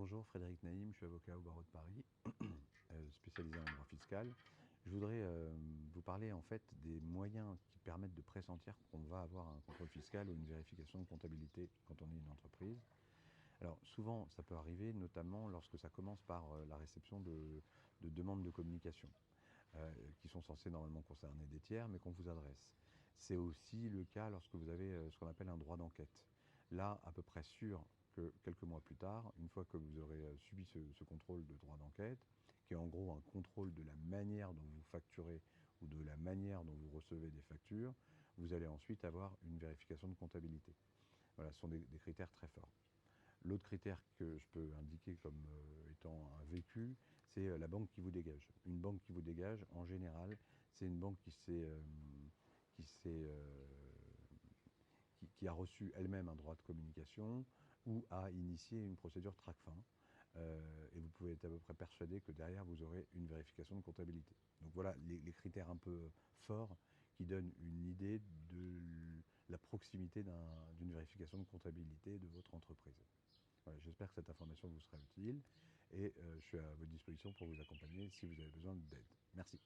Bonjour, Frédéric Naïm, je suis avocat au barreau de Paris, spécialisé en droit fiscal. Je voudrais vous parler en fait des moyens qui permettent de pressentir qu'on va avoir un contrôle fiscal ou une vérification de comptabilité quand on est une entreprise. Alors souvent, ça peut arriver, notamment lorsque ça commence par la réception de demandes de communication, qui sont censées normalement concerner des tiers, mais qu'on vous adresse. C'est aussi le cas lorsque vous avez ce qu'on appelle un droit d'enquête. Là, à peu près sûr que quelques mois plus tard, une fois que vous aurez subi ce contrôle de droit d'enquête, qui est en gros un contrôle de la manière dont vous facturez ou de la manière dont vous recevez des factures, vous allez ensuite avoir une vérification de comptabilité. Voilà, ce sont des critères très forts. L'autre critère que je peux indiquer comme étant un vécu, c'est la banque qui vous dégage. Une banque qui vous dégage, en général, c'est une banque qui, s'est, qui a reçu elle-même un droit de communication ou a initié une procédure TRACFIN. Et vous pouvez être à peu près persuadé que derrière, vous aurez une vérification de comptabilité. Donc voilà les critères un peu forts qui donnent une idée de la proximité d'une vérification de comptabilité de votre entreprise. Voilà, j'espère que cette information vous sera utile et je suis à votre disposition pour vous accompagner si vous avez besoin d'aide. Merci.